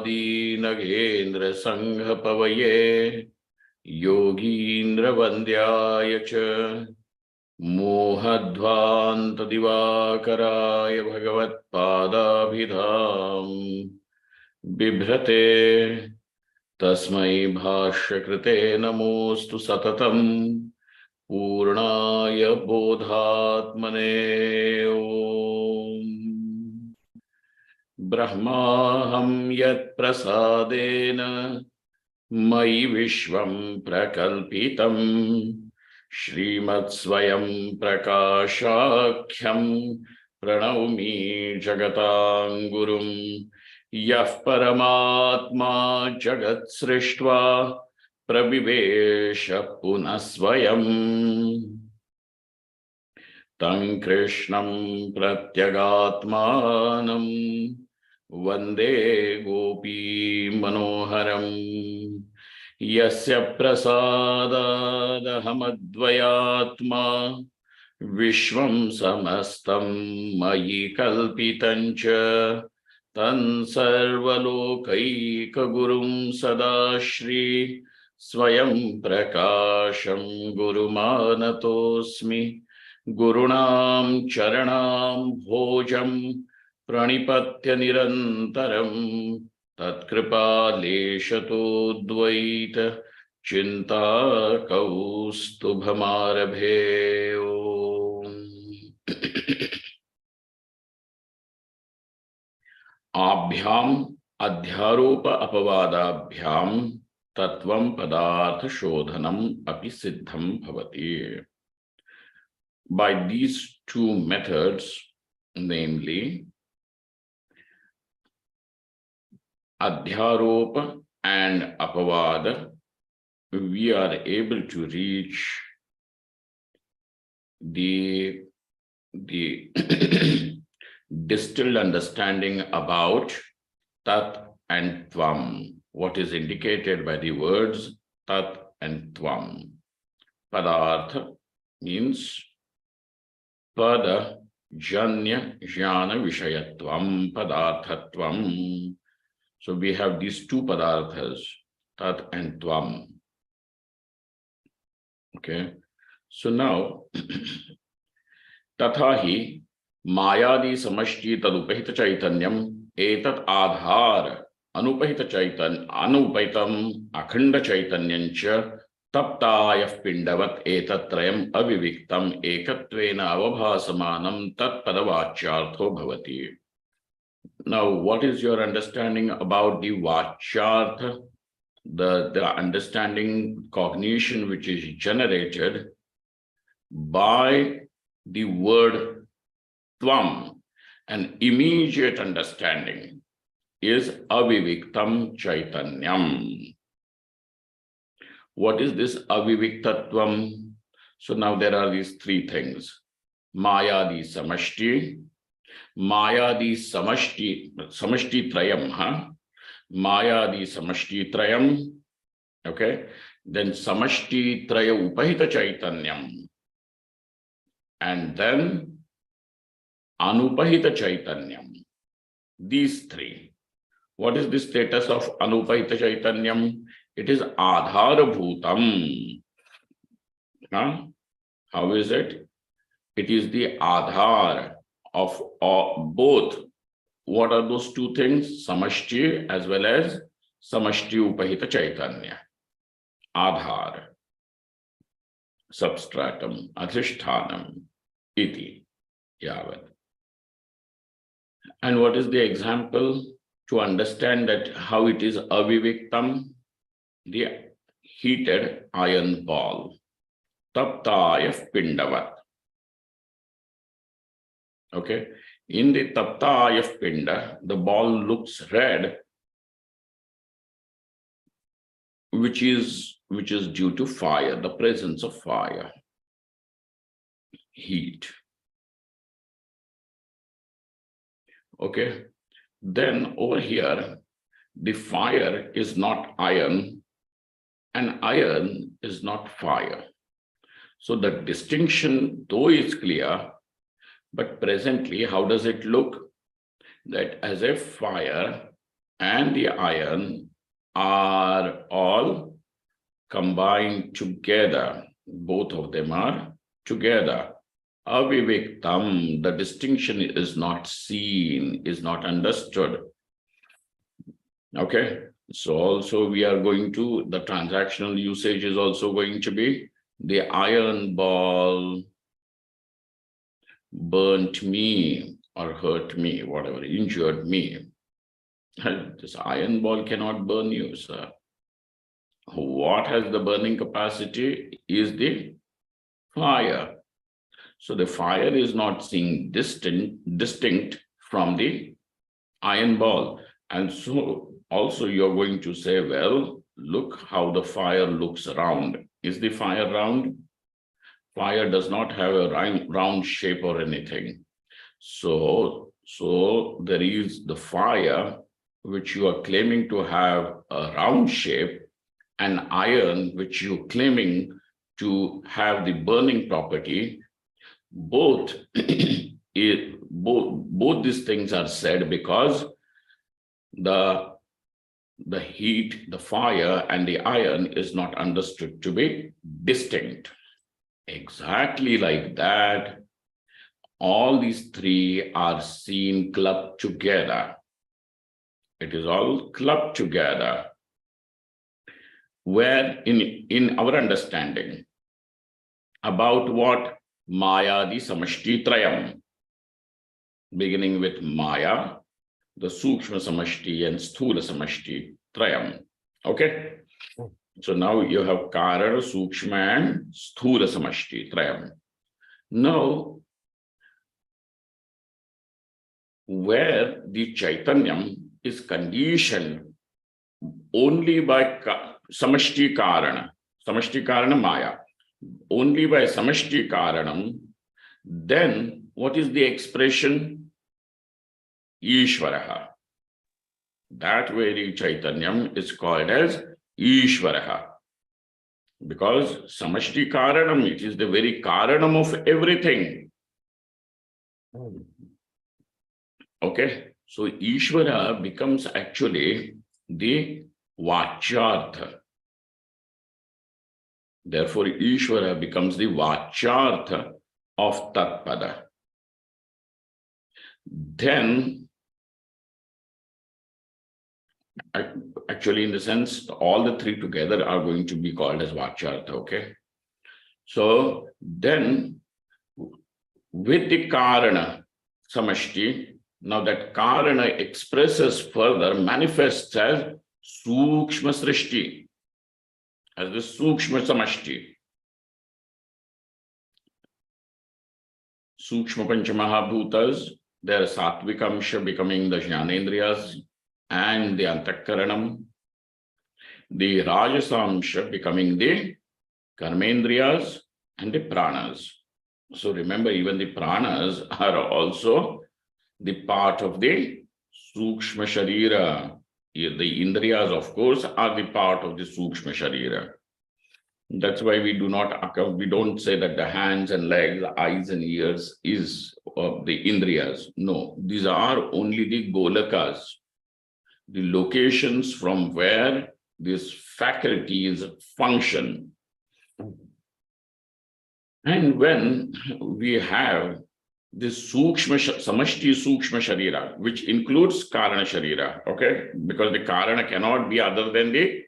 नागेन्द्र संघपवये योगीन्द्र वन्द्याय च मोहध्वान्त दिवाकराय भगवत्पादाभिधाम बिभ्रते तस्मै भाष्यकृते नमोस्तु सततं पूर्णाय बोधात्मने ओम। ब्रह्माहं यत्प्रसादेन मयि विश्वं प्रकल्पितं श्रीमत्स्वयं प्रकाशाख्यं प्रणौमि जगतां गुरुं यः परमात्मा जगत्सृष्ट्वा प्रविवेश पुनः स्वयं तं कृष्णं प्रत्यगात्मानं वन्दे गोपी मनोहरं यस्य प्रसादादहमद्वयात्मा विश्वं समस्तं मयि कल्पितं च तं सर्वलोकैकगुरुं सदाश्री स्वयं प्रकाशं गुरुमानतोऽस्मि गुरूणां चरणां भोजं प्रणिपत्य निरन्तरं तत्कृपालेशतोद्वैत चिन्ताकौस्तुभमारभे ओम्। आभ्याम् अध्यारोप अपवादाभ्यां तत्वं पदार्थ शोधनम अपि सिद्धं भवति। By these two methods, namely adhyaropa and apavada, we are able to reach the distilled understanding about tat and tvam, what is indicated by the words tat and tvam. Padartha means pada janya jnana vishayatvam padarthatvam. So we have these two padarthas, tat and tvam. Okay. So now tathahi mayadi samashti tadupahita chaitanyam etat adhar anupahita chaitan anupahitam akhanda chaitanyancha taptayah pindavat etatrayam aviviktam ekatvena avabhasamanam tatpadavachyartho bhavati. Now, what is your understanding about the vachyartha, the understanding, cognition which is generated by the word tvam? An immediate understanding is aviviktam chaitanyam. What is this aviviktatvam? So now there are these three things. Mayadi samashti, samashti trayam, Mayadi samashti trayam, okay? Then samashti traya upahita chaitanyam. And then anupahita chaitanyam. These three. What is the status of anupahita chaitanyam? It is adharabhutam. How is it? It is the adhar of both. What are those two things? Samashti as well as samashti upahita chaitanya. Adhar, substratum, adhishthanam, iti, yavat. And what is the example to understand that how it is aviviktam? The heated iron ball. Taptayah pindavat. Okay. In the taptayah pinda, the ball looks red, which is due to fire, the presence of fire, heat. Okay. Then over here, the fire is not iron and iron is not fire. So the distinction, though is clear, but presently, how does it look? That as a fire and the iron are all combined together. Both of them are together. Aviviktam, the distinction is not seen, is not understood. Okay, so also we are going to, the transactional usage is also going to be, the iron ball burnt me or hurt me, whatever, injured me. This iron ball cannot burn you, sir. What has the burning capacity is the fire. So the fire is not seen distinct from the iron ball. And so also you're going to say, well, look how the fire looks round. Is the fire round? Fire does not have a round shape or anything. So there is the fire which you are claiming to have a round shape, and iron which you're claiming to have the burning property. Both these things are said because the heat, the fire, and the iron is not understood to be distinct. Exactly like that, all these three are seen clubbed together. It is all clubbed together. Where in our understanding about what Maya, the Samashti Trayam, beginning with Maya, the Sukshma Samashti and Sthula Samashti Trayam. Okay? So now you have Karana, Sukshma and Sthula Samashti Trayam. Now, where the Chaitanyam is conditioned only by Samashti Karana Maya, only by Samashti Karanam, then what is the expression? Ishvaraha. That very Chaitanyam is called as Ishvaraha. Because Samashti Karanam, it is the very Karanam of everything. Okay, so Ishvara becomes actually the Vachartha. Therefore, Ishvara becomes the Vachartha of Tatpada. Then, actually, in the sense, all the three together are going to be called as Vachartha, okay? So, then, with the Karana Samashti, now that Karana expresses further, manifests as Sukshma Srishti, as the Sukshma Samashti. Sukshma Panchamahabhutas, their Sattvikamsha becoming the Jnanendriyas and the Antakaranam, the Rajasamsha becoming the Karmendriyas and the Pranas. So remember, even the Pranas are also the part of the Sukshma Sharira. The Indriyas, of course, are the part of the Sukshma Sharira. That's why we don't say that the hands and legs, eyes and ears is of the Indriyas. No, these are only the Golakas, the locations from where these faculties function. And when we have this Samashti Sukshma Sharira, which includes Karana Sharira, okay? Because the Karana cannot be other than the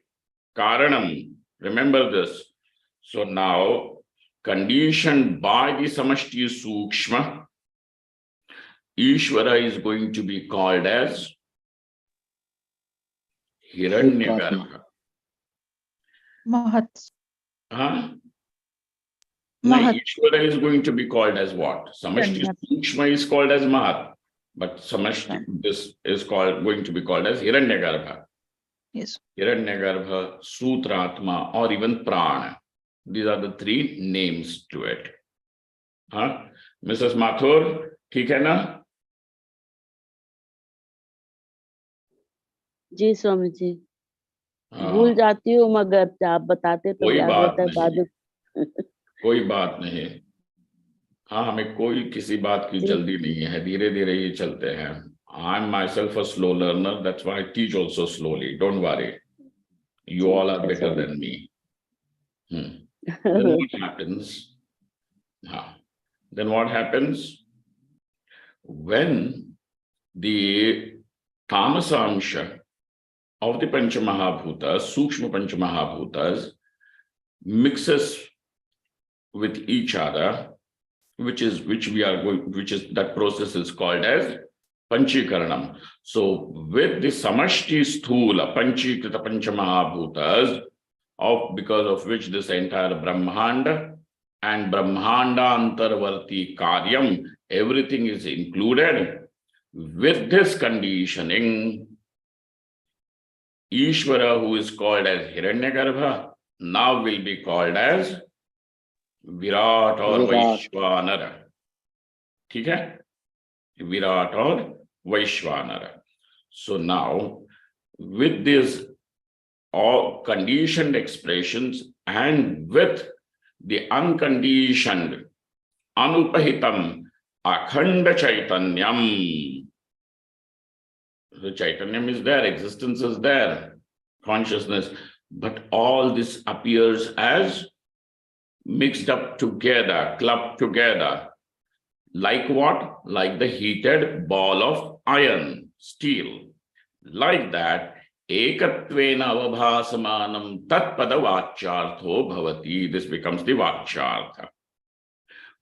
Karanam. Remember this. So now, conditioned by the Samashti Sukshma, Ishvara is going to be called as Hiranyagarbha. Mahat. Now, Ishvara is going to be called as what? Samashti Sukshma is called as Mahat, but Samashti, this is going to be called as Hiranyagarbha. Yes. Hiranyagarbha, Sutratma, or even Prana. These are the three names to it. Mrs. Mathur, ठीक है ना? जी स्वामी जी, भूल जाती हूँ मगर आप बताते तो कोई याद बात रहता है। नहीं, कोई बात नहीं। हाँ, हमें कोई किसी बात की जल्दी नहीं है, धीरे धीरे ये चलते हैं। I'm myself a slow learner. That's why I teach also slowly. Don't worry. You all are better than me. Then what happens? Then what happens? When the tamasamsha of the Panchamahabhutas, Sukshma Panchamahabhutas, mixes with each other, that process is called as Panchikaranam. So with the Samashti Sthula Panchikrita Panchamahabhutas, because of which this entire Brahmanda and Brahmanda Antarvarti Karyam, everything is included. With this conditioning, Ishvara, who is called as Hiranyagarbha, now will be called as Virat or Vaishvanara. Okay? Virat or Vaishvanara. So now, with these all conditioned expressions and with the unconditioned anupahitam akhanda chaitanyam, the chaitanyam is there, existence is there, consciousness, but all this appears as mixed up together, clubbed together. Like what? Like the heated ball of iron, steel. Like that, ekatvena avabhasamanam tatpada vachyartho bhavati. This becomes the vachyartha.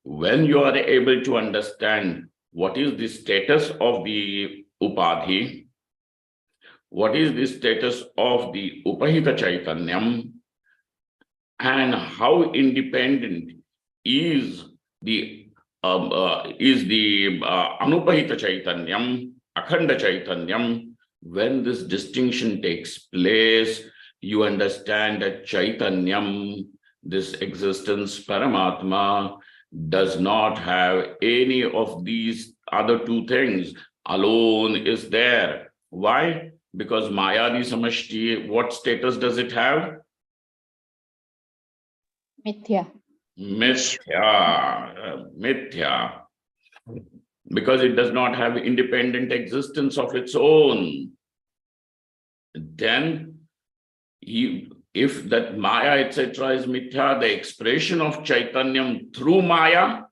When you are able to understand what is the status of the upadhi, what is the status of the upahita chaitanyam, and how independent is the anupahita chaitanyam, akhanda chaitanyam. When this distinction takes place, you understand that chaitanyam, this existence, Paramatma, does not have any of these other two things. Alone is there. Why? Because Mayadi Samashti, what status does it have? Mithya. Mithya. Because it does not have independent existence of its own. Then, if that Maya, etc., is Mithya, the expression of Chaitanyam through Maya,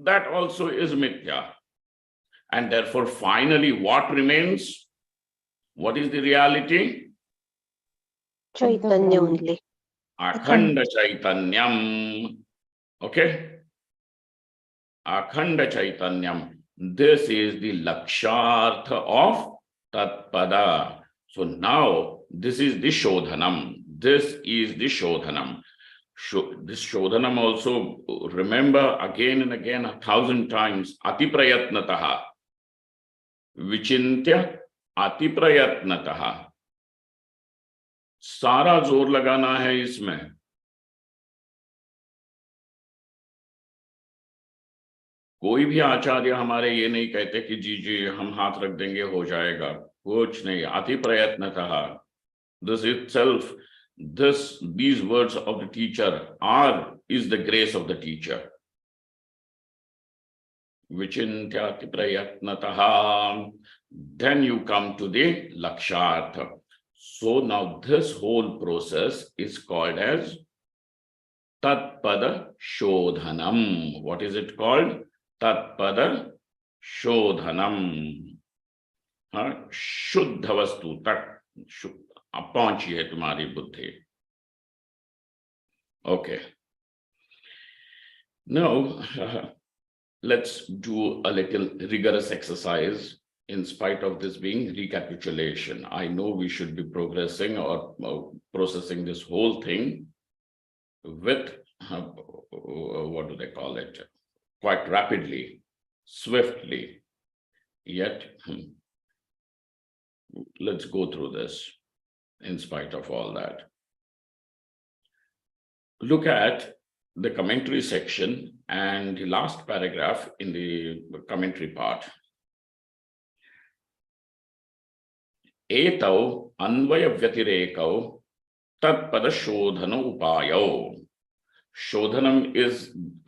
that also is Mithya. And therefore, finally, what remains? What is the reality? Chaitanya only. Akhanda Chaitanyam. Okay? Akhanda Chaitanyam. This is the lakshartha of Tatpada. So now, this is the Shodhanam. This is the Shodhanam. This Shodhanam also, remember again and again 1,000 times, Ati Prayatnataha. Vichintya Ati Prayatnataha. सारा जोर लगाना है इसमें. कोई भी आचार्य हमारे ये नहीं कहते कि जी जी हम हाथ रख देंगे हो जाएगा. कुछ नहीं. अति प्रयत्नतः. This itself, these words of the teacher is the grace of the teacher. Vichintyati prayatnataha. Then you come to the lakshartha. So now this whole process is called as Tatpada Shodhanam. What is it called? Tatpada Shodhanam. Shuddha vastu tak. Appanchi hai tumhari buddhi. Okay. Now, let's do a little rigorous exercise. In spite of this being recapitulation, I know we should be progressing or processing this whole thing with, what do they call it? Quite rapidly, swiftly. Yet, let's go through this in spite of all that. Look at the commentary section and the last paragraph in the commentary part. Etau anvaya vyatirekau tatpada shodhana upayo. Shodhanam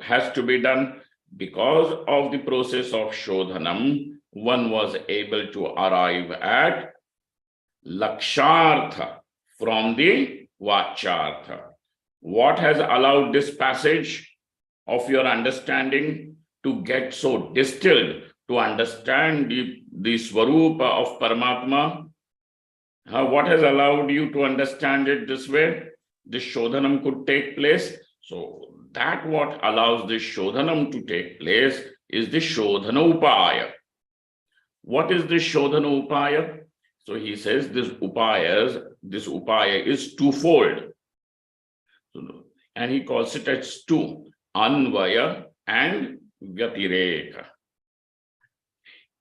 has to be done because of the process of shodhanam. one was able to arrive at lakshartha from the vachartha. What has allowed this passage of your understanding to get so distilled to understand the Swarupa of Paramatma? What has allowed you to understand it this way? This Shodhanam could take place. So that what allows this Shodhanam to take place is the Shodhana Upaya. What is this Shodhana Upaya? So he says this upaya is twofold. And he calls it as two, Anvaya and Vyatireka.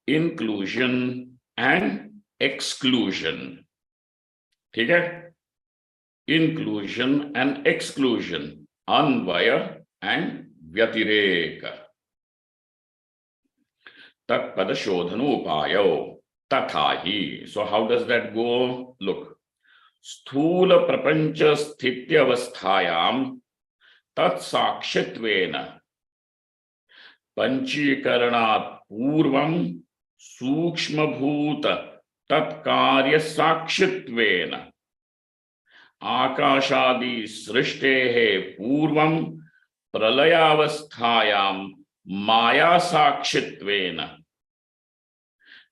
Inclusion and exclusion. Okay? Inclusion and exclusion. Anvaya and Vyatireka. Tatpada Shodhana Upayo. Tathahi. So how does that go? Look. Sthula prapancha sthityavasthayam tat sakshitvena panchikaranat purvam sukshma bhuta tat karya sakshitvena akashadi srishtehe purvam pralayavasthayam maya sakshitvena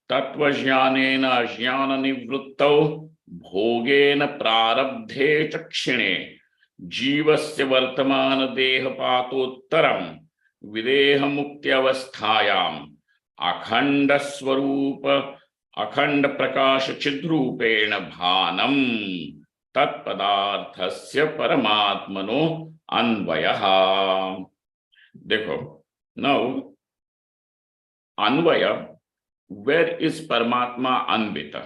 tatvajnanena jnana nivruttau bhogena prarabdhe chakshine जीवस्य वर्तमान देह पातोत्तरम विदेह मुक्ति अवस्थायाम अखंड स्वरूप अखंड प्रकाश चिद्रूपेण भानम तत्पदार्थस्य परमात्मनो अन्वयः. देखो, now Anvay, where is Paramatma Anvita?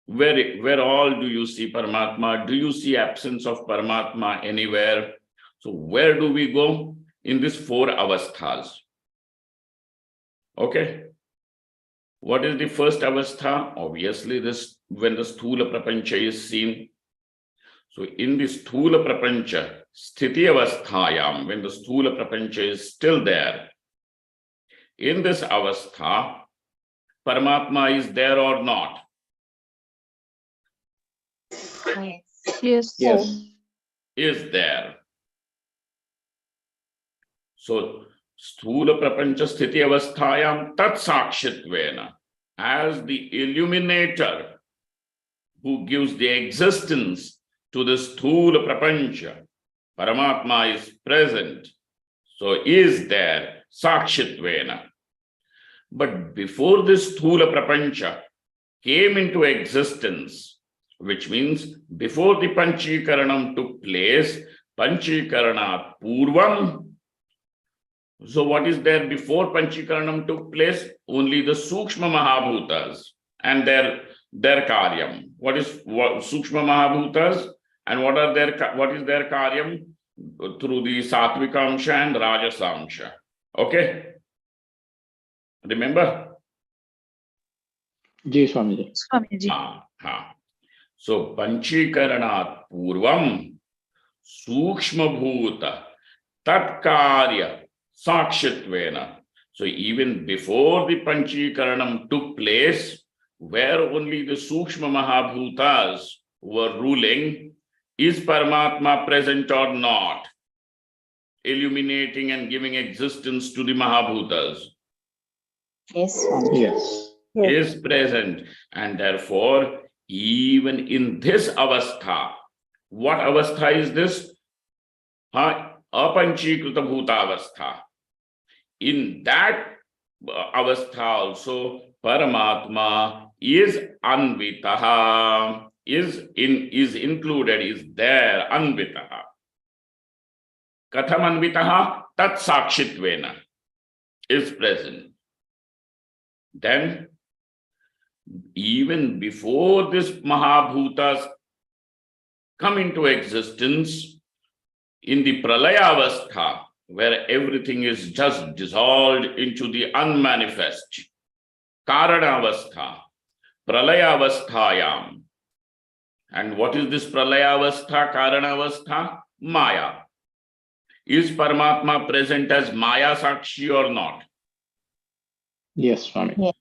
Where all do you see Paramatma? Do you see absence of Paramatma anywhere? So where do we go? In these four avasthas. Okay. What is the first avastha? Obviously, this when the sthula prapancha is seen. So in the sthula prapancha, sthiti avasthayam, when the sthula prapancha is still there, in this avastha, Paramatma is there or not? Yes. Yes. Is there. So, sthula prapancha sthiti avasthayam tat sakshitvena, as the illuminator who gives the existence to the sthula prapancha, Paramatma is present, so is there, sakshitvena. But before this sthula prapancha came into existence, which means before the Panchikaranam took place, Panchikaranat Purvam. So what is there before Panchikaranam took place? Only the Sukshma Mahabhutas and their Karyam. What Sukshma Mahabhutas and what is their Karyam? Through the Satvikamsha and Rajasamsha. Okay? Remember? Ji Swamiji. Swamiji. So, Panchikaranat Purvam Sukshma Bhuta Tatkarya Sakshitvena. So, even before the Panchikaranam took place, where only the Sukshma Mahabhutas were ruling, is Paramatma present or not? Illuminating and giving existence to the Mahabhutas. Yes. Yes. Is present, and therefore, even in this avastha, what avastha is this? Apanchikrita bhuta avastha. In that avastha also, Paramatma is anvitaha, is included, is there, anvitaha. Katham anvitaha? Tat sakshitvena, is present. Then, even before this Mahabhutas come into existence, in the Pralayavastha, where everything is just dissolved into the unmanifest, Karanavastha, Pralayavasthayam. And what is this Pralayavastha, Karanavastha? Maya. Is Paramatma present as Maya Sakshi or not? Yes, Swami. Yes.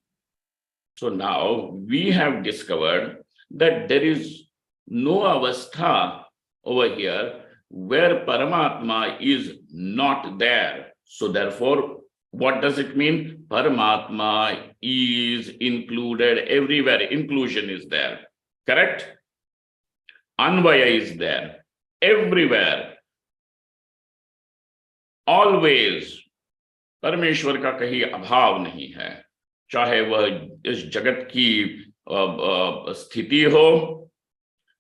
So now we have discovered that there is no avastha over here where Paramatma is not there. So therefore, what does it mean? Paramatma is included everywhere. Inclusion is there. Correct? Anvaya is there. Everywhere. Always. परमेश्वर का कहीं अभाव नहीं है, चाहे वह इस जगत की स्थिति हो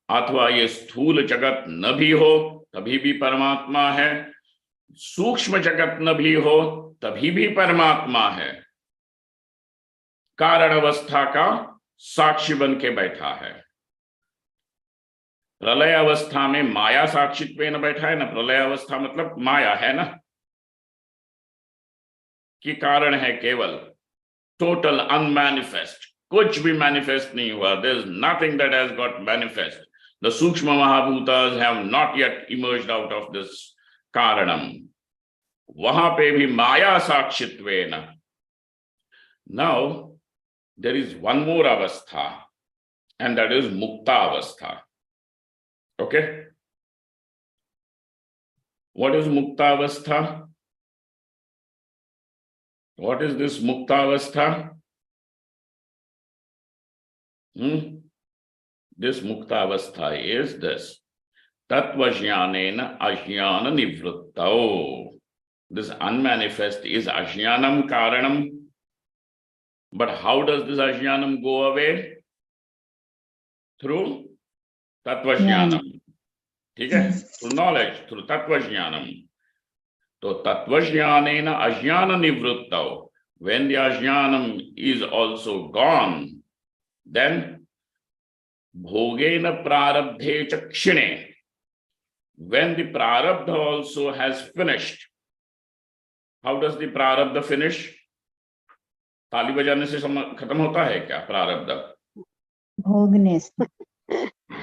अथवा ये स्थूल जगत न भी हो तभी भी परमात्मा है, सूक्ष्म जगत न भी हो तभी भी परमात्मा है, कारण अवस्था का साक्षी बन के बैठा है। प्रलय अवस्था में माया साक्षित्व न बैठा है ना, प्रलय अवस्था मतलब माया है ना, कि कारण है केवल, टोटल अनमैनिफेस्ट, कुछ भी मैनिफेस्ट नहीं हुआ। There is nothing that has got manifest. The सूक्ष्म महाभूतास have not yet emerged out of this कारणम। वहां पे भी माया साक्षित्वेन। Now there is one more अवस्था एंड दैट इज मुक्ता अवस्था। ओके, व्हाट इज मुक्ता अवस्था? What is this mukta avastha? This mukta avastha is this. Tattvanusandhanam ajnana nivruttau. This unmanifest is ajnanam karanam. But how does this ajnanam go away? Through Tattvanusandhanam. ठीक है? Through knowledge, through Tattvanusandhanam. तो तत्वज्ञानेन अज्ञान निवृत्तौ, when the ajnanam is also gone, then भोगेन प्रारब्धे च क्षिणे, when the prarabdha also has finished. How does the prarabdha finish? ताली बजाने से खत्म होता है क्या प्रारब्ध? भोगने से।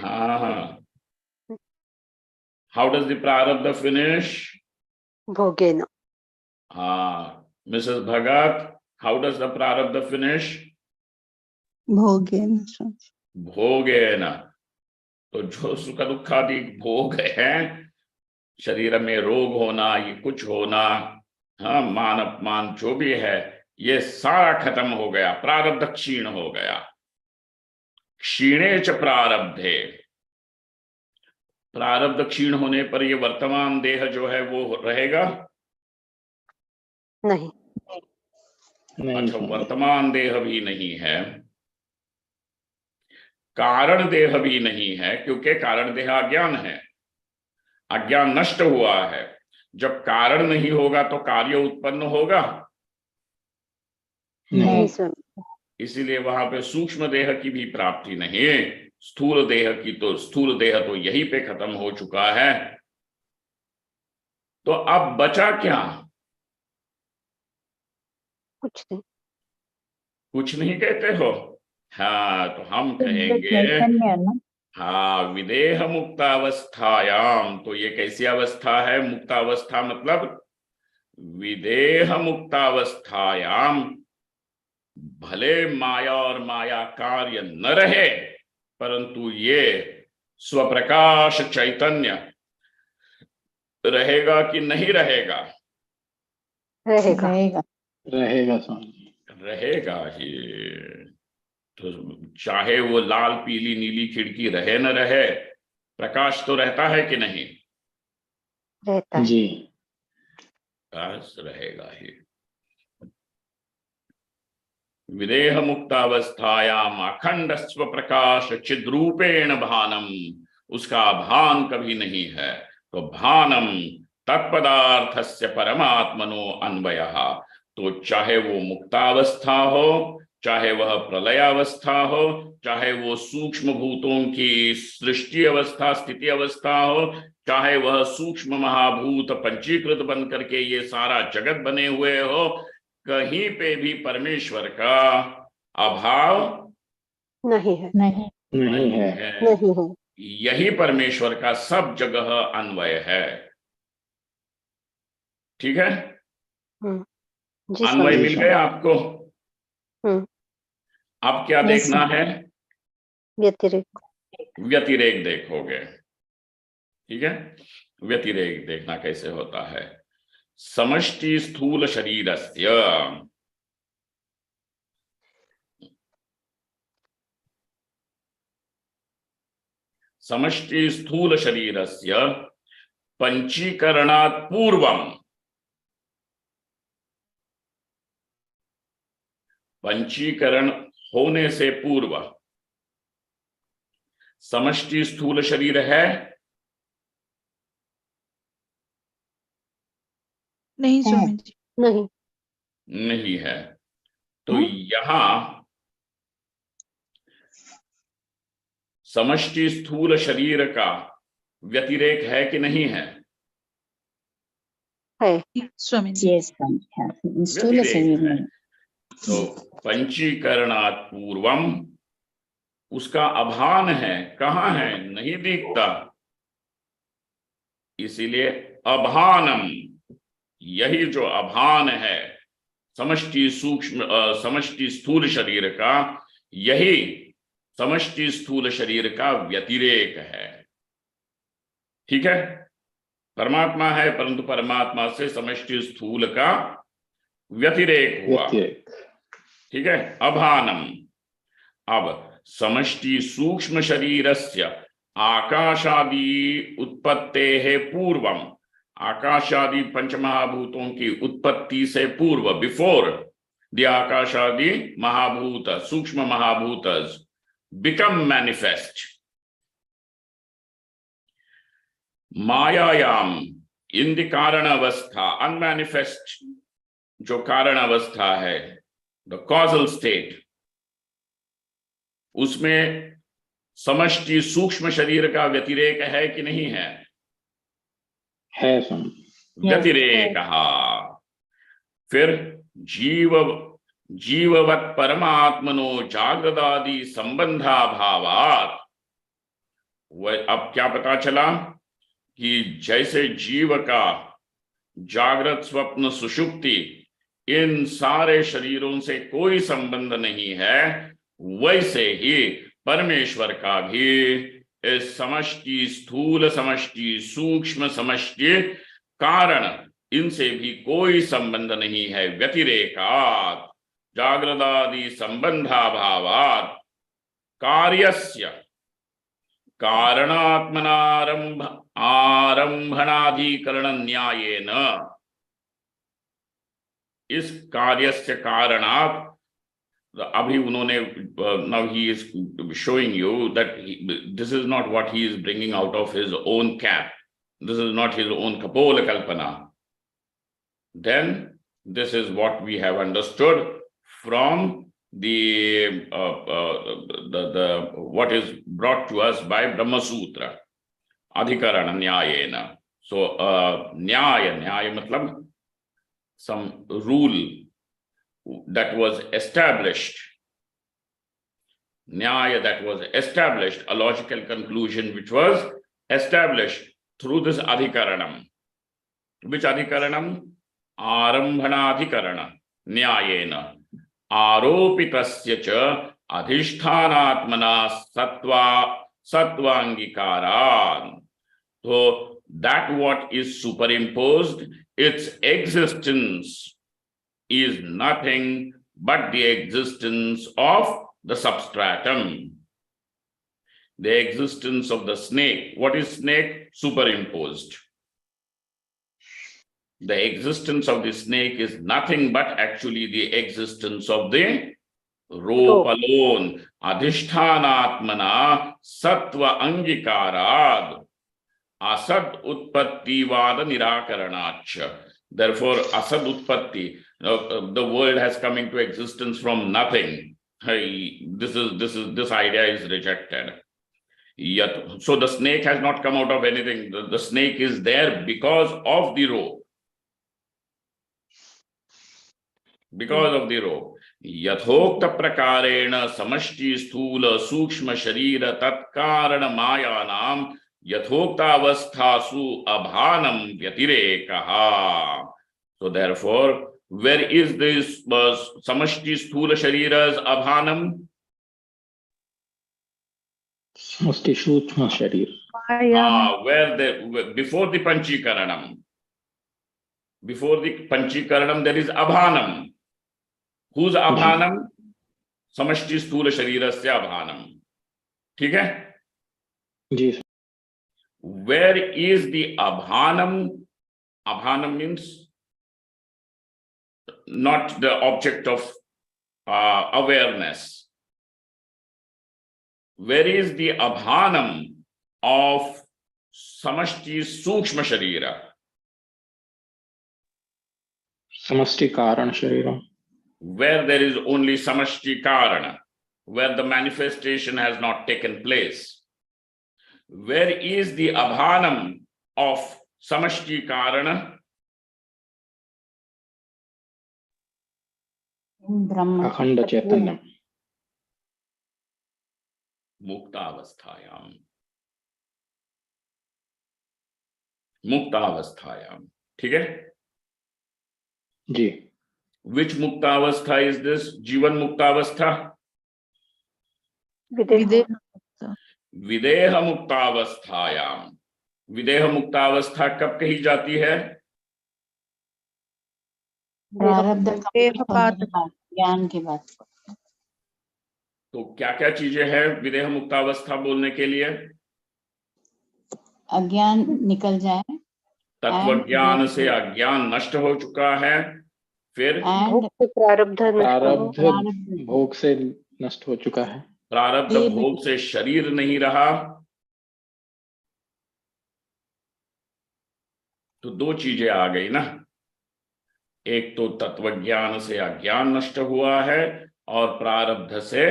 हाँ, how does the prarabdha finish? भोगेन। Mrs. Bhagat, how does the prarabdha finish? भोगेन। भोगेन। तो जो सुख दुखादि भोग हैं, शरीर में रोग होना, ये कुछ होना, हाँ, मान अपमान जो भी है, ये सारा खत्म हो गया, प्रारब्ध क्षीण हो गया। क्षीणे च प्रारब्धे। प्रारब्ध क्षीण होने पर ये वर्तमान देह जो है वो रहेगा? नहीं। अच्छा, वर्तमान देह भी नहीं है, कारण देह भी नहीं है, क्योंकि कारण देह अज्ञान है, अज्ञान नष्ट हुआ है। जब कारण नहीं होगा तो कार्य उत्पन्न होगा? नहीं। इसीलिए वहां पे सूक्ष्म देह की भी प्राप्ति नहीं है। स्थूल देह की तो, स्थूल देह तो यहीं पे खत्म हो चुका है। तो अब बचा क्या? कुछ नहीं। कुछ नहीं कहते हो? हाँ, तो हम कहेंगे चैतन्य ना। हाँ, विदेह मुक्तावस्थायाम। तो ये कैसी अवस्था है? मुक्तावस्था मतलब विदेह मुक्तावस्थायाम भले माया और माया कार्य न रहे, परंतु ये स्वप्रकाश चैतन्य रहेगा कि नहीं रहेगा? रहेगा। रहेगा। रहेगा स्वामी। रहेगा ही। तो चाहे वो लाल पीली नीली खिड़की रहे न रहे, प्रकाश तो रहता है कि नहीं? रहता है। जी। प्रकाश रहेगा ही। विदेह मुक्तावस्थायाम अखंड स्व प्रकाश चिद्रूपेण भानम। उसका भान कभी नहीं है। तो भानम तत्पदार्थस्य परमात्मनो अन्वयः। तो चाहे वो मुक्तावस्था हो, चाहे वह प्रलयावस्था हो, चाहे वो सूक्ष्म भूतों की सृष्टि अवस्था, स्थिति अवस्था हो, चाहे वह सूक्ष्म महाभूत पंचीकृत बन करके ये सारा जगत बने हुए हो, कहीं पे भी परमेश्वर का अभाव नहीं है। नहीं। नहीं है। नहीं है। यही परमेश्वर का सब जगह अन्वय है। ठीक है? जी अन्वय स्वामी। मिल गया आपको? अब क्या Yes, देखना sir. है? व्यतिरिक्त। व्यतिरेक देखोगे, ठीक है। व्यतिरेक देखना कैसे होता है। समष्टि स्थूल शरीरस्य, समष्टि स्थूल शरीरस्य पंचीकरणात् पूर्वम, पंचीकरण होने से पूर्व समष्टि स्थूल शरीर है? नहीं स्वामी जी। नहीं। नहीं है। तो हाँ? यहां समष्टि स्थूल शरीर का व्यतिरेक है कि नहीं है? है। स्वामी जी। Yes, sir. स्थूल व्यतिरेक शरीर है। में तो पंचीकरणात् पूर्वम उसका अभान है, कहाँ है? नहीं दिखता, इसीलिए अभानम, यही जो अभान है समष्टि सूक्ष्म समष्टि स्थूल शरीर का, यही समष्टि स्थूल शरीर का व्यतिरेक है। ठीक है, परमात्मा है परंतु परमात्मा से समष्टि स्थूल का व्यतिरेक हुआ। व्यतिरेक। ठीक है, अभानम। अब समष्टि सूक्ष्म शरीरस्य आकाशादि उत्पत्तेः पूर्वम, आकाशादि पंचमहाभूतों की उत्पत्ति से पूर्व, बिफोर द आकाशादि महाभूत, सूक्ष्म महाभूतस बिकम मैनिफेस्ट, मायायाम इन द कारण अवस्था, अनमैनिफेस्ट जो कारण अवस्था है, द कॉजल स्टेट, उसमें समष्टि सूक्ष्म शरीर का व्यतिरेक है कि नहीं है? है स्वामी। व्यतिरेक। फिर जीववत् परमात्मनो जागृदादि संबंधाभावात्, अब क्या पता चला कि जैसे जीव का जागृत स्वप्न सुषुप्ति इन सारे शरीरों से कोई संबंध नहीं है, वैसे ही परमेश्वर का भी इस समष्टि स्थूल, समष्टि सूक्ष्म, समष्टि कारण, इनसे भी कोई संबंध नहीं है। व्यतिरेकात् जागृदादि संबंधाभावात् कार्यस्य कारणात्मनारंभ आरंभणाधिकरण न्यायेन, इस कार्यस्य कारणात्, अभी उन्होंने now he is showing you that this is not what he is bringing out of his own cap, this is not his own kapola kalpana, then this is what we have understood from the what is brought to us by Brahma Sutra, adhikarana nyayena. So nyaya matlab some rule that was established, nyaya that was established, a logical conclusion which was established through this adhikaranam. Which adhikaranam? Arambhanadhikarana nyayena aropitasya cha adhishthanaatmana sattvaangikaran. So that what is superimposed, its existence is nothing but the existence of the substratum, the existence of the snake. What is snake? Superimposed. The existence of the snake is nothing but actually the existence of the rope alone. Adhishthanaatmana sattva angikarad asad utpatti vada nirakaranacha. Therefore, asad utpatti, the world has come into existence from nothing. This idea is rejected. Yet, so the snake has not come out of anything. The snake is there because of the rope. Because of the rope. Yathokta prakarena samashti sthula sukshma sharira tatkarana mayanam yathokta avasthasu abhanam vyatirekaha. So therefore, Where is this samashti sthula shariras abhanam? समष्टि सूक्ष्म शरीर Before the panchikaranam there is abhanam. Whose abhanam? Samashti sthula sharirasya abhanam. ठीक है? जी. Where is the abhanam? Abhanam means not the object of awareness. Where is the abhanam of samashti sukshma sharira? समष्टि कारण शरीर. Where there is only samashti karana, where the manifestation has not taken place. Where is the abhanam of samashti karana? Brahma. अखंड चैतन्य. मुक्तावस्थायाम. मुक्तावस्थायाम. ठीक है? जी. Which muktaavastha is this? Jivan muktaavastha? विदेह. विदेह मुक्तावस्थायाम. विदेह मुक्तावस्था कब कही जाती है? प्रारब्ध ज्ञान के बाद. तो क्या क्या चीजें हैं विदेह मुक्तावस्था बोलने के लिए? अज्ञान निकल जाए, तत्व ज्ञान से अज्ञान नष्ट हो चुका है. फिर प्रारब्ध प्रारब्ध भोग से नष्ट हो चुका है. प्रारब्ध भोग से शरीर नहीं रहा. तो दो चीजें आ गई ना. एक तो तत्व ज्ञान से अज्ञान नष्ट हुआ है और प्रारब्ध से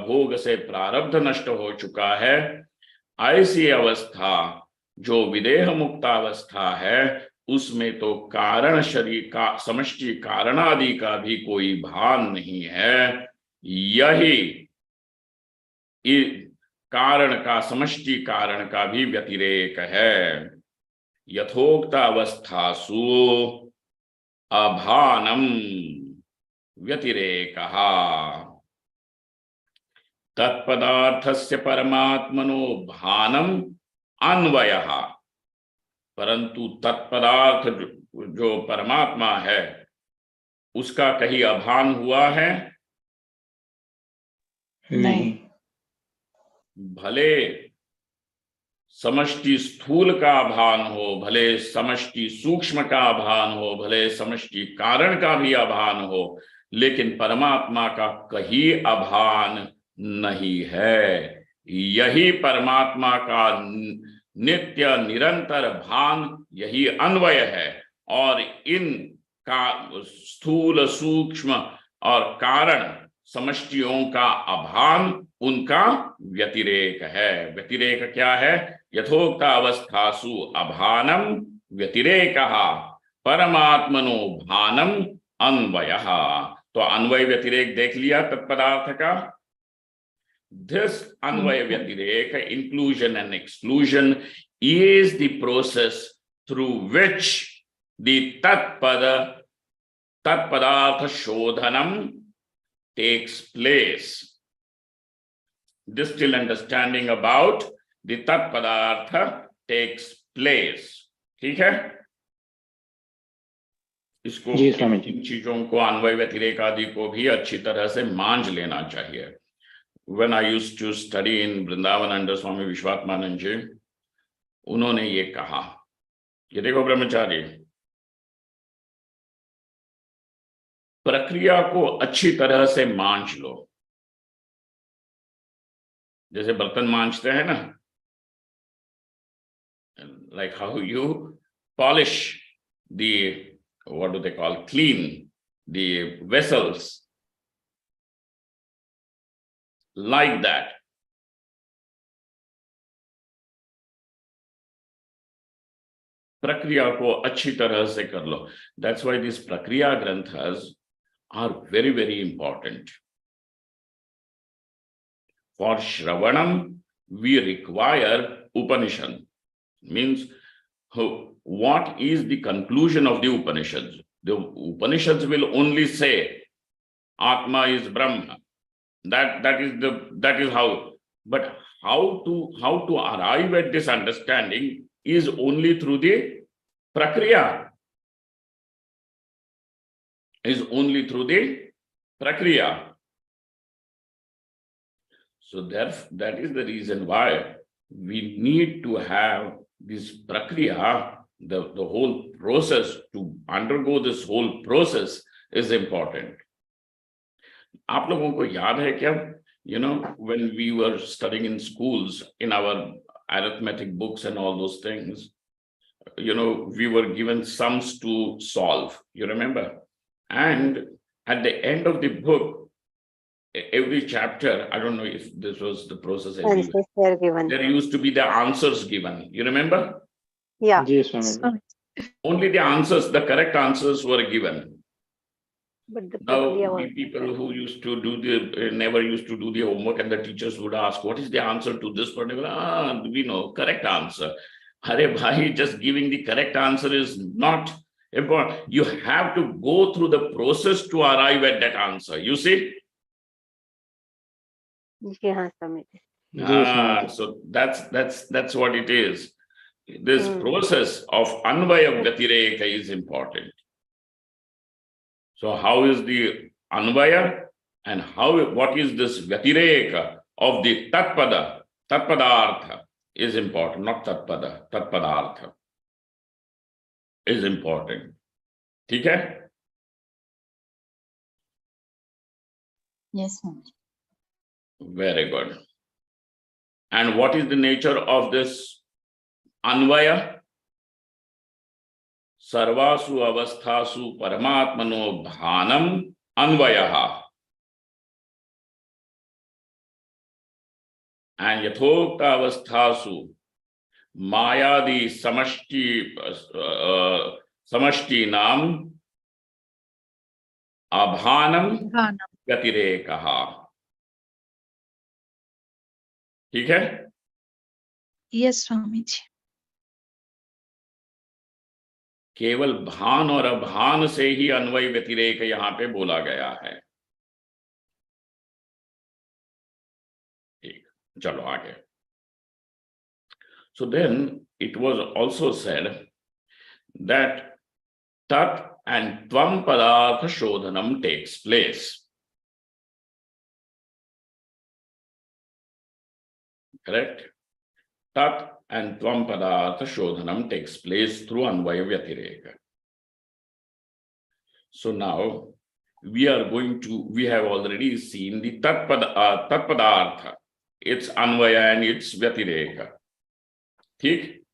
भोग से प्रारब्ध नष्ट हो चुका है. ऐसी अवस्था जो विदेह मुक्तावस्था है उसमें तो कारण शरीर का समष्टि कारण आदि का भी कोई भान नहीं है. यही कारण का समष्टि कारण का भी व्यतिरेक है. यथोक्त अवस्थासु अभानम व्यतिरेकः. तत्पदार्थस्य परमात्मनो भानम अन्वयः. परंतु तत्पदार्थ जो परमात्मा है उसका कहीं अभान हुआ है? नहीं. भले समष्टि स्थूल का अभान हो, भले समष्टि सूक्ष्म का अभान हो, भले समष्टि कारण का भी अभान हो, लेकिन परमात्मा का कहीं अभान नहीं है. यही परमात्मा का नित्य निरंतर भान, यही अन्वय है. और इन का स्थूल सूक्ष्म और कारण समष्टियों का अभान उनका व्यतिरेक है. व्यतिरेक क्या है? यथोक्त अवस्थासु अभानम व्यतिरेकः परमात्मनो भानम अन्वयः. तो अन्वय व्यतिरेक देख लिया तत्पदार्थ का. This anvaya vyatireka, inclusion and exclusion, is the process through which the tatpadartha shodhanam takes place. Distilled understanding about the tatpadartha takes place. ठीक है? इसको इन चीजों को अन्वय व्यतिरेक आदि को भी अच्छी तरह से मांझ लेना चाहिए. When I used to study in Vrindavan under Swami Vishwatmanand ji, उन्होंने ये कहा, ये देखो ब्रह्मचारी, प्रक्रिया को अच्छी तरह से मांझ लो. जैसे बर्तन मांझते हैं ना, like how you polish the, what do they call, clean the vessels. Like that. प्रक्रिया को अच्छी तरह से कर लो. That's why these prakriya granthas are very, very important. For Shravanam, we require Upanishad. Means, what is the conclusion of the Upanishads? The Upanishads will only say Atma is Brahma. That is how. But how to arrive at this understanding is only through the prakriya. Is only through the prakriya. So that is the reason why we need to have this prakriya, the whole process, to undergo this whole process is important. आप लोगों को याद है क्या, when we were studying in schools, in our arithmetic books and all those things, we were given sums to solve, you remember? And at the end of the book, every chapter, I don't know if this was the process everywhere, Answers were given. there used to be the answers given. You remember? Yeah. Ji Swami ji. Swami. Only the answers, the correct answers were given. But the Now, prakriya the was people who used to do never used to do the homework, and the teachers would ask, what is the answer to this particular? We know, correct answer. Hare bhai, just giving the correct answer is not important. You have to go through the process to arrive at that answer. You see? जी हाँ स्वामी जी. जी Swami ji. So that's what it is. This Hmm. process of anvaya vyatireka is important. So how is the anvaya and what is this vyatireka of the tatpadartha is important, not tatpadartha is important. ठीक है? Yes, Swamiji. Very good. And what is the nature of this anvaya? Sarvasu avasthasu paramatmano bhanam anvayaha. And yathokta avasthasu mayadi samashti nam abhanam Bhanam. gyatirekaha. ठीक है? Yes, Swamiji. केवल भान और अभान से ही अन्वय व्यतिरेक यहां पे बोला गया है. ठीक, चलो आगे. So then it was also said that tat and tvam padartha shodhanam takes place. Correct? Tat and tvam padartha shodhanam takes place through anvaya vyatireka. So now we have already seen the tatpadartha, its anvaya and its vyatireka. ठीक?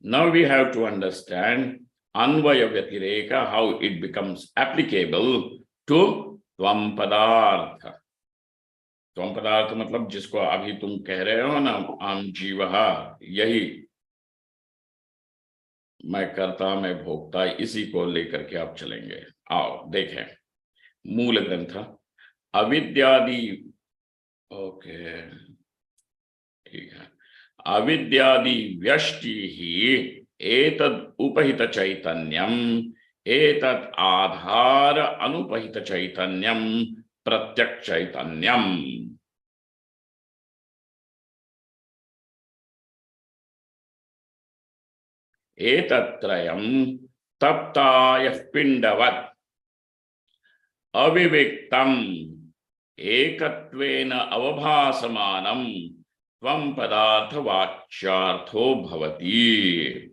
Now we have to understand anvaya vyatireka, how it becomes applicable to tvam padartha. त्वम पदार्थ मतलब जिसको अभी तुम कह रहे हो ना, आम जीवहा, यही मैं कर्ता मैं भोक्ता, इसी को लेकर के आप चलेंगे. आओ देखें मूल ग्रंथ अविद्यादि. ओके ठीक है. अविद्यादि व्यष्टि ही एतद उपहित चैतन्यम एतद आधार अनुपहित चैतन्यम प्रत्यक्ष चैतन्यम. एतत्रयं तप्तायः पिण्डवत् अविविक्तम् एकत्वेन अवभासमानं त्वं पदार्थवाच्यार्थो भवति.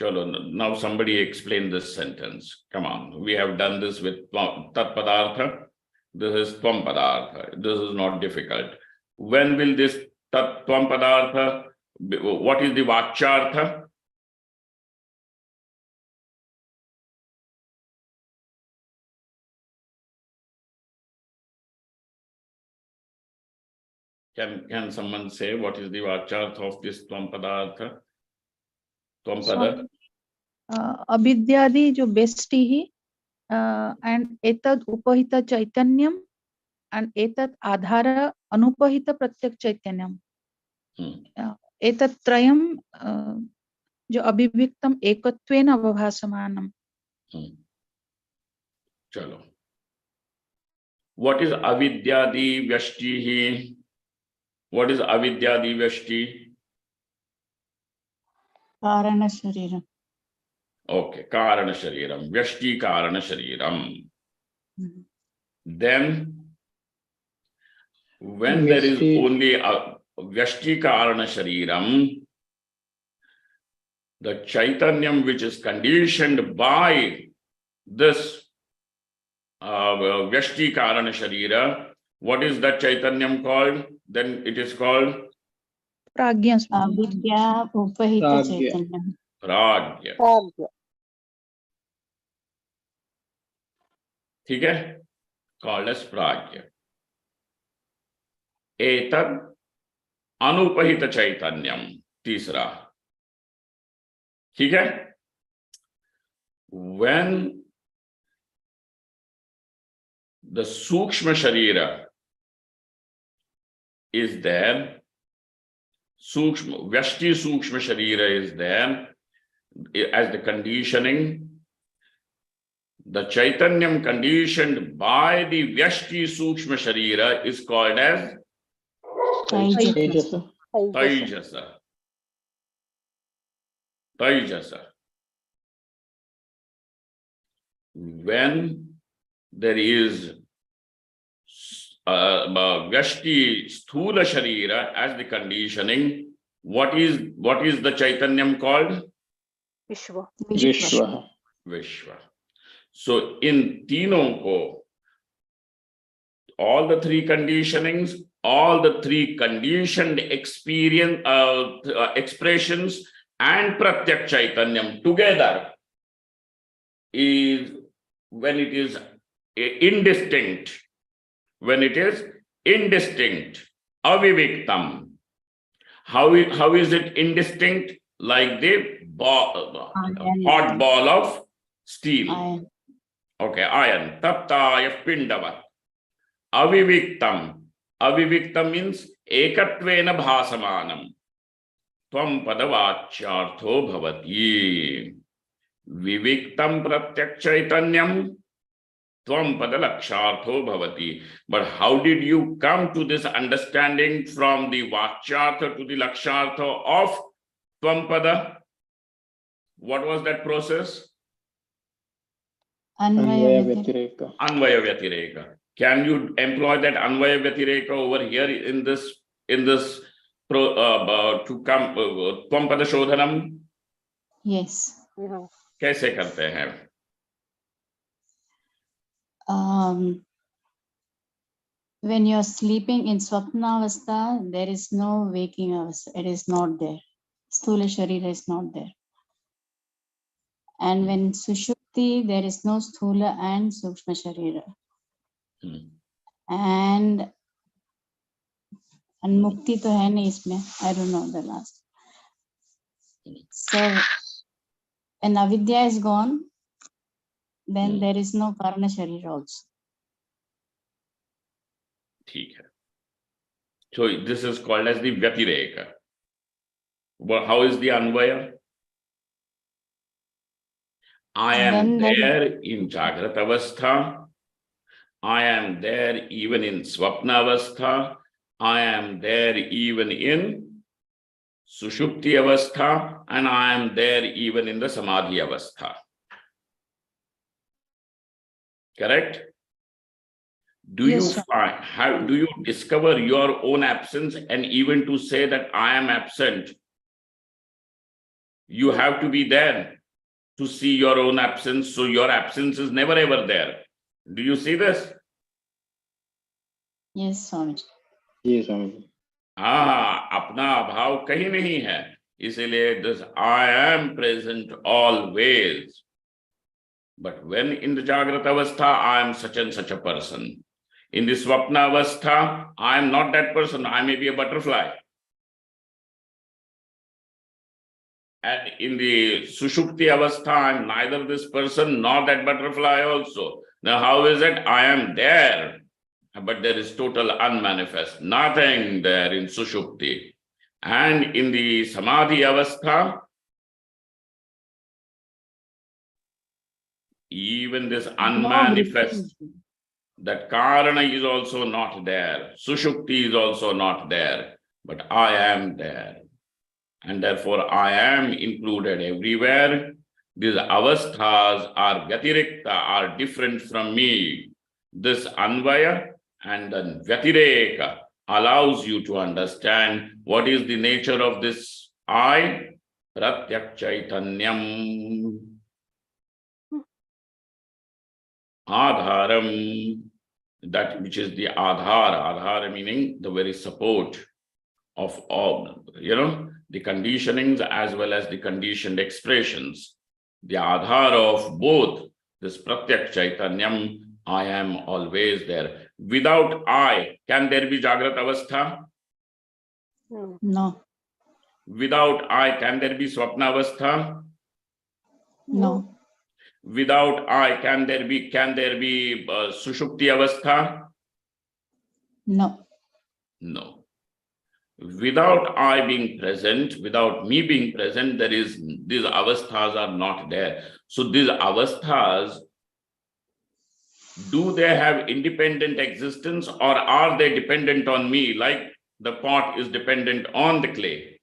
Chalo, now somebody explain this sentence. Come on, we have done this with tat padartha. This is tvam padartha. This is not difficult. When will this tat tvam padartha, what is the vachyartha? Can someone say what is the vachyartha of this tvam padartha? Tvam pada? अविद्यादि जो बेष्टि ही and एतद् उपहित चैतन्यम and एतद् आधार अनुपहित प्रत्यक्ष चैतन्यम. एतत् त्रयम जो अभिव्यक्तम एकत्वेन अवभासमानम। चलो, what is avidyadi vyashti? What is avidyadi vyashti? कारण शरीरम। Okay, karana shariram, vyashti karana shariram. Then, when there is Vyashti. only a vyashti karana shariram, the chaitanyam which is conditioned by this vyashti karana sharira, what is that chaitanyam called? Then it is called प्राज्ञा अविद्या उपहित प्राज्ञ। चैतन्यम। prajna. प्राज्ञ। ठीक है, called as prajna. एतद अनुपहित चैतन्यम, तीसरा। ठीक है, when the sukshma sharira is there, sukshma vyashti sukshma sharira is there as the conditioning, the chaitanyam conditioned by the vyashti sukshma sharira is called as Tejas. taijasa. Taijasa. When there is vyashti sthula sharira as the conditioning, what is the chaitanyam called? विश्व। विश्व। Vishwa. So in तीनों को, all the three conditionings, all the three conditioned experience expressions and pratyak chaitanyam together is when it is indistinct, aviviktam. How is it indistinct? Like the hot ball of steel. Iron. Okay, iron. Taptaya pindavat. Aviviktam. Aviviktam means ekatvena bhasamanam. Tvam padavachyartho bhavati. Viviktam pratyak chaitanyam. Tvam padalakshartho bhavati. But how did you come to this understanding from the vachyartha to the lakshartha of Tvam pada? What was that process? अन्वय अन्वय व्यतिरेक। Anvaya Vyatireka. Can you employ that Anvaya Vyatireka over here in this to come Tvampada Shodhanam? Yes. कैसे करते हैं? When you're sleeping in Swapna Avastha, there is no waking avastha. It is not there. Sthula Sharira is not there. And when Sushupti, there is no Sthula and Sukshma Sharira. And Mukti to hai nahi isme. I don't know the last. So when Avidya is gone, then there is no Karana Sharira also. ठीक है. So this is called as the Vyatireka. Well, how is the Anvaya? I am there in Jagrat Avastha. I am there even in Swapna Avastha. I am there even in Sushupti Avastha. And I am there even in the Samadhi Avastha. Correct? Do you find, how do you discover your own absence? And even to say that I am absent, you have to be there to see your own absence. So your absence is never ever there. Do you see this? Yes, Swami. Yes, Swami. अपना अभाव कहीं नहीं है, इसीलिए this I am present always. But when in the Jagrata Avastha, I am such and such a person. In the Swapna Avastha, I am not that person. I may be a butterfly. And in the Sushupti Avastha, I am neither this person nor that butterfly also. Now, how is it? I am there, but there is total unmanifest, nothing there in Sushupti. And in the Samadhi Avastha, Even this No unmanifest, breathing. that Karana is also not there. Sushupti is also not there. But I am there. And therefore I am included everywhere. These avasthas are vyatirikta, are different from me. This anvaya and the vyatireka allows you to understand what is the nature of this I, pratyak chaitanyam, adharam, that which is the adhara meaning the very support of all, the conditionings as well as the conditioned expressions. The adhara of both, this pratyak chaitanyam, I am always there. Without I, can there be Jagrat Avastha? No. No, Without I, can there be Swapna Avastha? no, Without I, can there be Sushupti Avastha? no, No. Without I being present, without me being present, these avasthas are not there. So these avasthas, do they have independent existence or are they dependent on me, like the pot is dependent on the clay?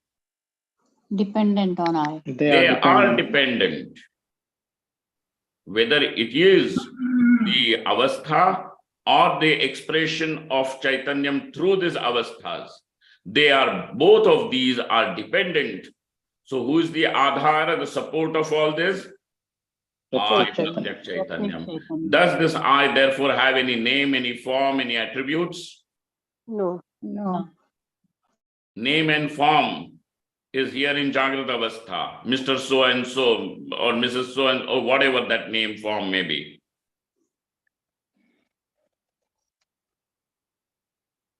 dependent on I. They are dependent. Whether it is the avastha or the expression of Chaitanyam through these avasthas, both of these are dependent. So who is the adhara, the support of all this? I, Pratyak Chaitanyam. Does this I therefore have any name, any form, any attributes? No. No, Name and form is here in Jagrat Avastha, Mr. So and so or Mrs. So and or whatever that name form may be.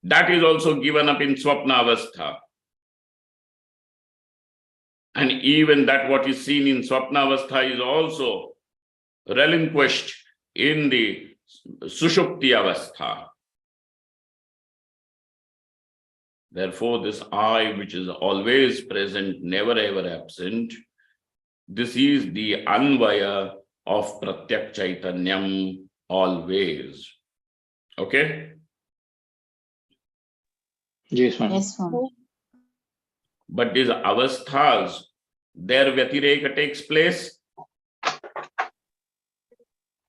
That is also given up in Swapna Avastha. And even that what is seen in Swapna Avastha is also relinquished in the Sushupti Avastha. Therefore, this I, which is always present, never ever absent, this is the Anvaya of Pratyak Chaitanyam always. Okay? Yes, Swami. yes, Swami. But these avasthas, their vyatireka takes place.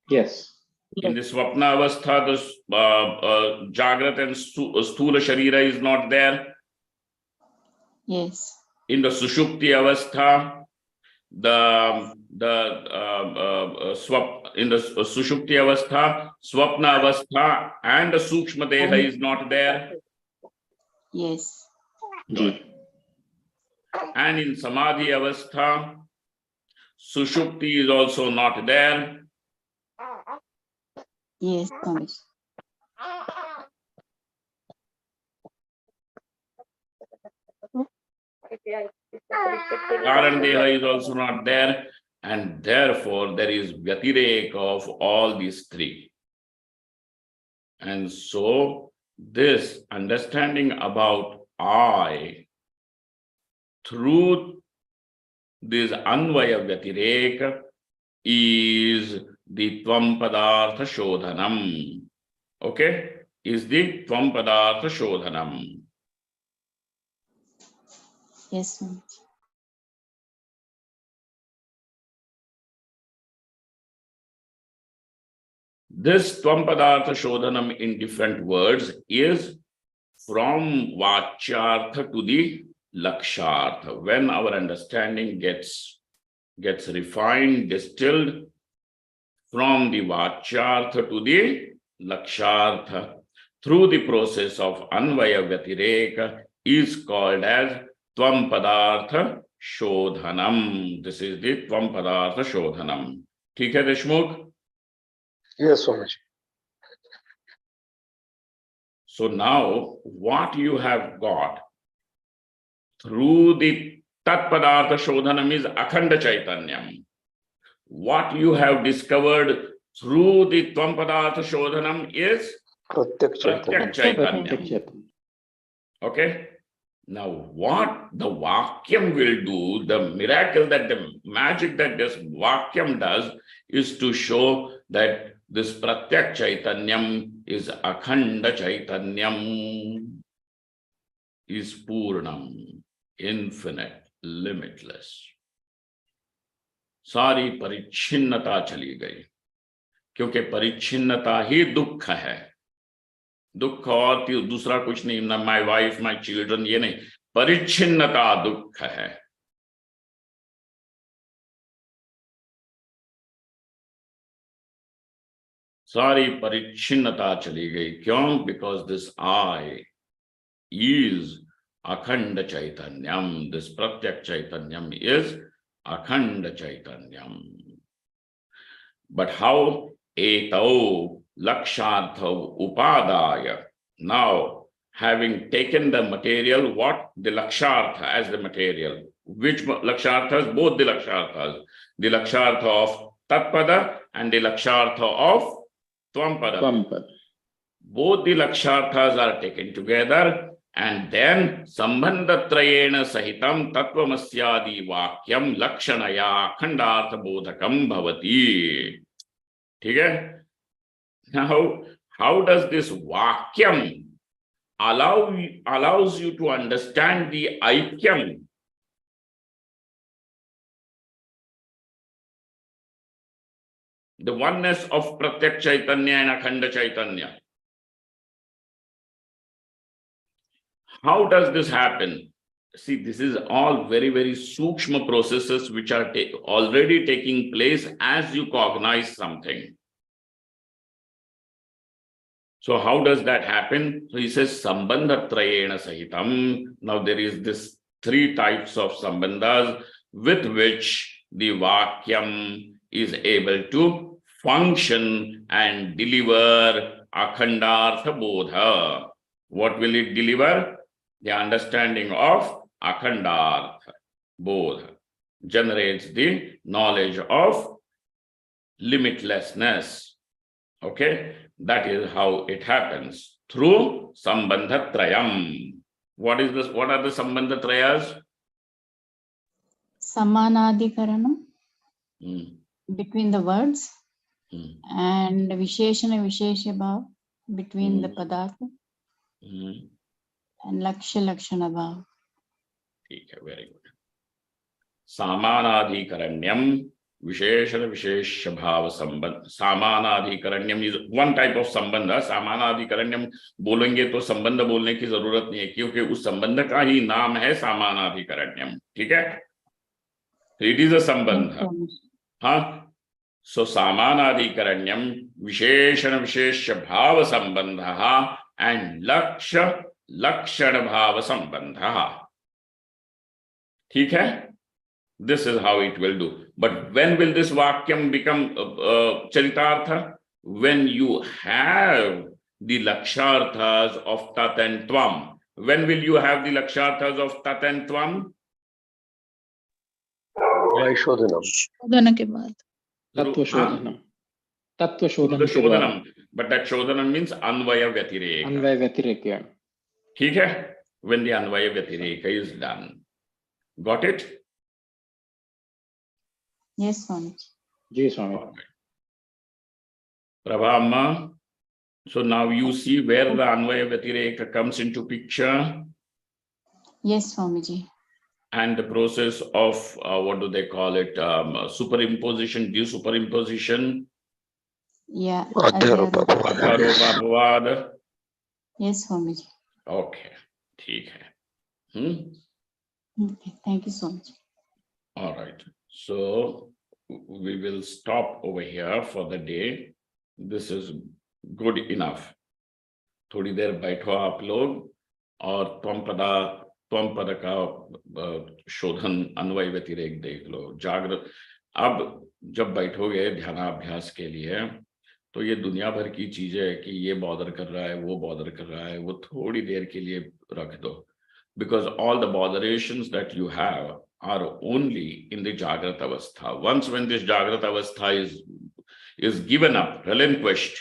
Yes. In the Swapna Avastha, the Jagrat and Sthula Sharira is not there. Yes, In the Sushupti Avastha, in the Sushupti Avastha, Swapna Avastha and the Sukshma Deha is not there. yes, Ji. And in Samadhi Avastha, Sushupti is also not there. yes, Swami. Karan Deha is also not there, and therefore there is Vyatirek of all these three. And so this understanding about I through this Anvaya Vyatirek is the Tvam Padartha Shodhanam. Okay? Is the Tvam Padartha Shodhanam. Yes, Swami. This Tvam Padartha Shodhanam in different words is from Vachyartha to the Lakshartha. When our understanding gets refined, distilled from the Vachyartha to the Lakshartha through the process of Anvaya Vyatireka is called as Tvam Padartha Shodhanam. This is the Tvam Padartha Shodhanam. ठीक है Deshmukh? Yes, Swamiji. So now what you have got through the Tat Padartha Shodhanam is Akhanda Chaitanyam. What you have discovered through the Tvam Padartha Shodhanam is Pratyak Chaitanya. Pratyak Chaitanyam. Okay? Now, what the Vakyam will do, the miracle that the magic that this Vakyam does is to show that this Pratyak Chaitanyam is Akhanda Chaitanyam, is Purnam, infinite, limitless. सारी परिच्छिन्नता चली गई, क्योंकि परिच्छिन्नता ही दुख है. दुख और दूसरा कुछ नहीं, ना माय वाइफ माय चिल्ड्रन, ये नहीं, परिच्छिन्नता दुख है. सारी परिच्छिन्नता चली गई. क्यों? बिकॉज दिस आई इज अखंड चैतन्यम. दिस प्रत्यक चैतन्यम इज अखंड चैतन्यम. But how? एतौ Lakshartha Upadaya. Now, having taken the material, what? The Lakshartha as the material. Which Laksharthas? Both the Laksharthas. The Lakshartha of Tatpada and the Lakshartha of Tvampada. Both the Laksharthas are taken together, and then Sambandhatrayena Sahitam Tattvanusanthana Vakyam Lakshanaya Khandartha Bodhakam Bhavati. Okay? Now, how does this Vakyam allows you to understand the Aikyam? The oneness of Pratyak Chaitanya and Akhanda Chaitanya. How does this happen? See, this is all very, very sukshma processes which are already taking place as you cognize something. So how does that happen? So he says Sambandhatrayena Sahitam. Now there is this three types of sambandhas with which the Vakyam is able to function and deliver Akhandartha Bodha. What will it deliver? The understanding of Akhandartha Bodha. Generates the knowledge of limitlessness. Okay? That is how it happens, through Sambandhatrayam. What is this? What are the Sambandhatrayas? Samanadhikaranam, between the words, and Visheshana Vishesha Bhav, between the Padartha, and Lakshya Lakshana Bhav. Okay, very good. Samanadhikaranyam, Visheshana Vishesha Bhava Sambandha. Samanadhikaranyam is one type of Sambandha. Samanadhikaranyam बोलेंगे तो संबंध बोलने की जरूरत नहीं है, क्योंकि उस संबंध का ही नाम है Samanadhikaranyam. ठीक है? It is a Sambandha. हाँ? So Samanadhikaranyam, Visheshana Vishesha Bhava Sambandha and Lakshya Lakshana Bhava Sambandha. ठीक है? This is how it will do. But when will this Vakyam become Charitartha? When you have the Laksharthas of Tat and Tvam. When will you have the Laksharthas of Tat and Tvam? शोधन के बाद. Tattva Shodhanam. But that Shodhanam means Anvaya Vyatireka. Anvaya Vyatireka. ठीक है? When the Anvaya Vyatireka is done. Got it? Yes, Swami. Ji Swami. Prabha, so now you see where the Anvaya Vyatireka comes into picture. Yes, Swamiji. And the process of, what do they call it, superimposition, desuperimposition. Yeah. Adharopapavad. Yes, Swamiji. Okay, ठीक है. Okay, thank you so much. All right. So we will stop over here for the day. This is good enough. थोड़ी देर बैठो आप लोग और त्वम पद का शोधन अन्वय व्यतिरेक देख लो. जागृत. अब जब बैठोगे ध्यानाभ्यास के लिए तो ये दुनिया भर की चीजें है कि ये बॉदर कर रहा है, वो बॉदर कर रहा है, वो थोड़ी देर के लिए रख दो. Because all the botherations that you have are only in the Jagrata Avastha. Once when this Jagrata Avastha is given up, relinquished,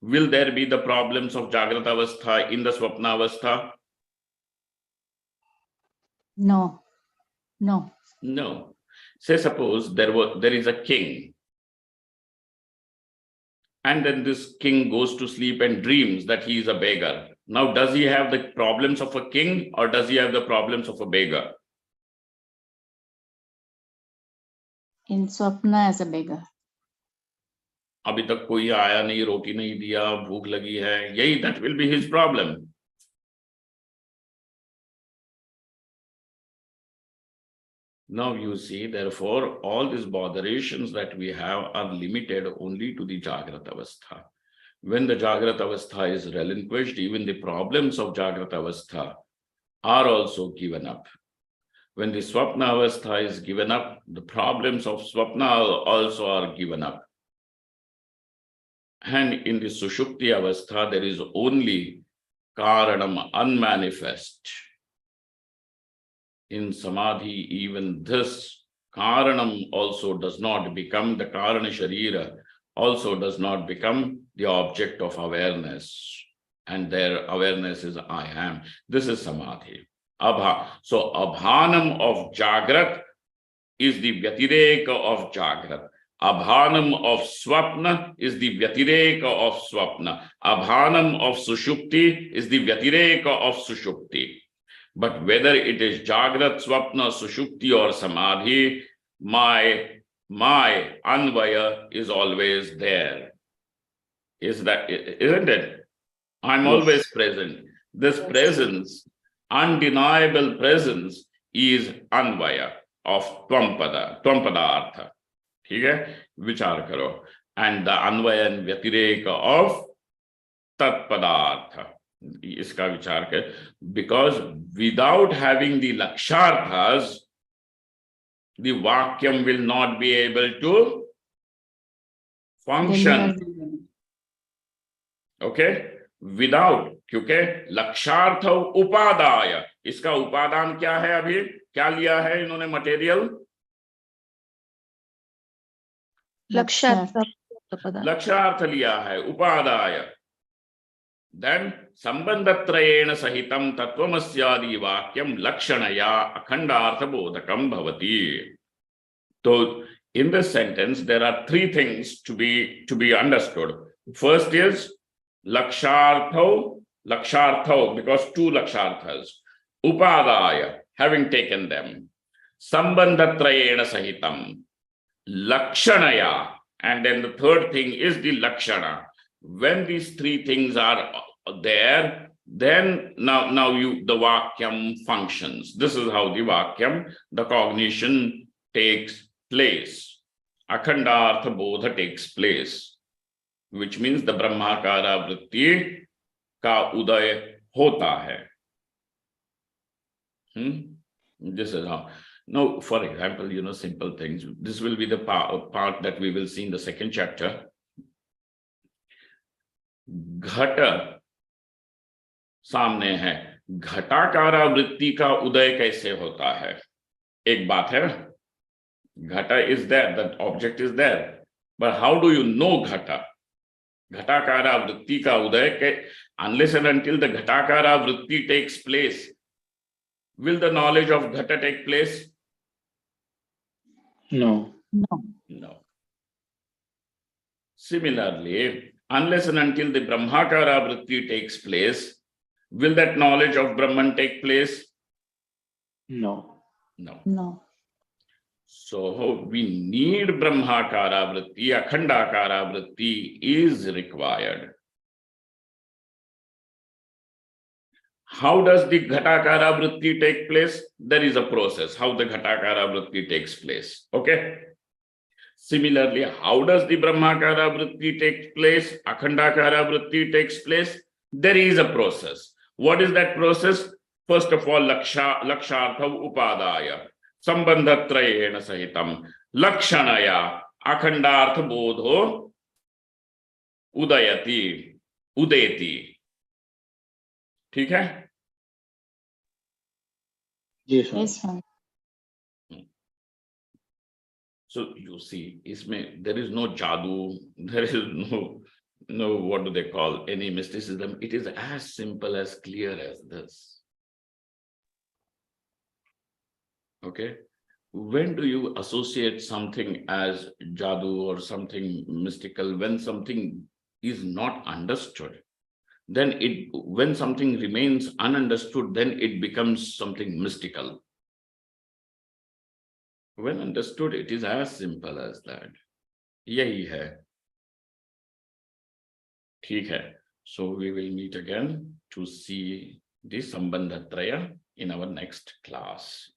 will there be the problems of Jagrata Avastha in the Swapna Avastha? No. No. No. Say suppose there is a king, and then this king goes to sleep and dreams that he is a beggar. Now, does he have the problems of a king or does he have the problems of a beggar? In Swapna as a beggar. अभी तक कोई आया नहीं, रोटी नहीं दिया, भूख लगी है, यही that will be his problem. Now you see, therefore, all these botherations that we have are limited only to the Jagrat Avastha. When the Jagrat Avastha is relinquished, even the problems of Jagrat Avastha are also given up. When the Swapna Avastha is given up, the problems of Swapna also are given up. And in the Sushupti Avastha, there is only Karanam unmanifest. In Samadhi, even this Karanam also does not become, the Karana Sharira also does not become the object of awareness. And their awareness is I am. This is Samadhi. So Abhanam of Jagrat is the Vyatireka of Jagrat. Abhanam of Swapna is the Vyatireka of Swapna. Abhanam of Sushupti is the Vyatireka of Sushupti. But whether it is Jagrat, Swapna, Sushupti or Samadhi, my Anvaya is always there. Isn't it? I'm always present. This presence, undeniable presence, is Anvaya of Tvampadartha. Okay? Vichar karo. And the Anvaya and Vyatireka of Tatpadartha. Iska vichar kar. Because without having the Laksharthas, the Vakyam will not be able to function. Okay? Without, क्योंकि लक्षार्थ उपादाय, इसका उपादान क्या है? अभी क्या लिया है इन्होंने मटेरियल? लक्षार्थ लिया है, उपादाय. Then संबंधत्रयेण सहितं तत्त्वमस्यादि वाक्यं लक्षणया अखंडार्थ बोधकं भवति. So in this sentence there are three things to be understood. First is Lakshartho, because two Laksharthas. Upadaya, having taken them. Sambandhatrayena sahitam. Lakshanaya. And then the third thing is the Lakshana. When these three things are there, then now the Vakyam functions. This is how the Vakyam, the cognition takes place. Akhandartha Bodha takes place. Which means the Brahmakara Vritti ka uday hota hai. This is how. Now, for example, simple things. This will be the part that we will see in the second chapter. Ghata सामने है, घटाकारा वृत्ति का उदय कैसे होता है? एक बात है, घटा is there, that object is there, but how do you know घटा? Ghatakara vritti ka uday, unless and until the Ghatakara vritti takes place, will the knowledge of Ghata take place? No. No. Similarly, unless and until the Brahmakara vritti takes place, will that knowledge of Brahman take place? No. So we need Brahmakara vritti, Akhandakara vritti is required. How does the Ghatakara vritti take place? There is a process how the Ghatakara vritti takes place. Okay. Similarly, how does the Brahmakara vritti take place? Akhandakara vritti takes place. There is a process. What is that process? First of all, Lakshartha Upadaya. Sambandhatrayena sahitam lakshanaya akhandartha bodho udayati udeti. ठीक है? Yes, sir. So you see, isme there is no jadoo, there is no what do they call, any mysticism. It is as simple as clear as this. Okay. When do you associate something as jadoo or something mystical? When something is not understood, then when something remains ununderstood, then it becomes something mystical. When understood, it is as simple as that. Yahi hai. ठीक है. So we will meet again to see the Sambandhatraya in our next class.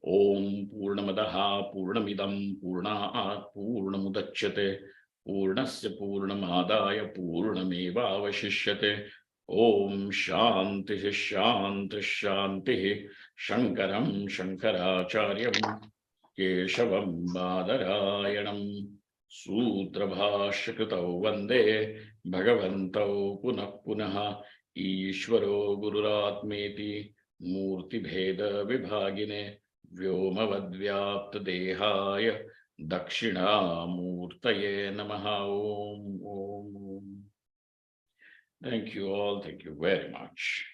Om Purnamadaha Purnamidam Purnaat Purnamudachyate Purnasya Purnamadaya Purnameva Avashishyate. Om Shanti Shanti Shanti Shankaram Shankaracharyam Keshavam Badarayanam Sutrabhashakritau Vande Bhagavantau Punah Punah Ishvaro Gururatmeti Murti Bheda Vibhagine Vyomavadvyapta Dehaya Dakshina Murtaye Namaha Om. Thank you all. Thank you very much.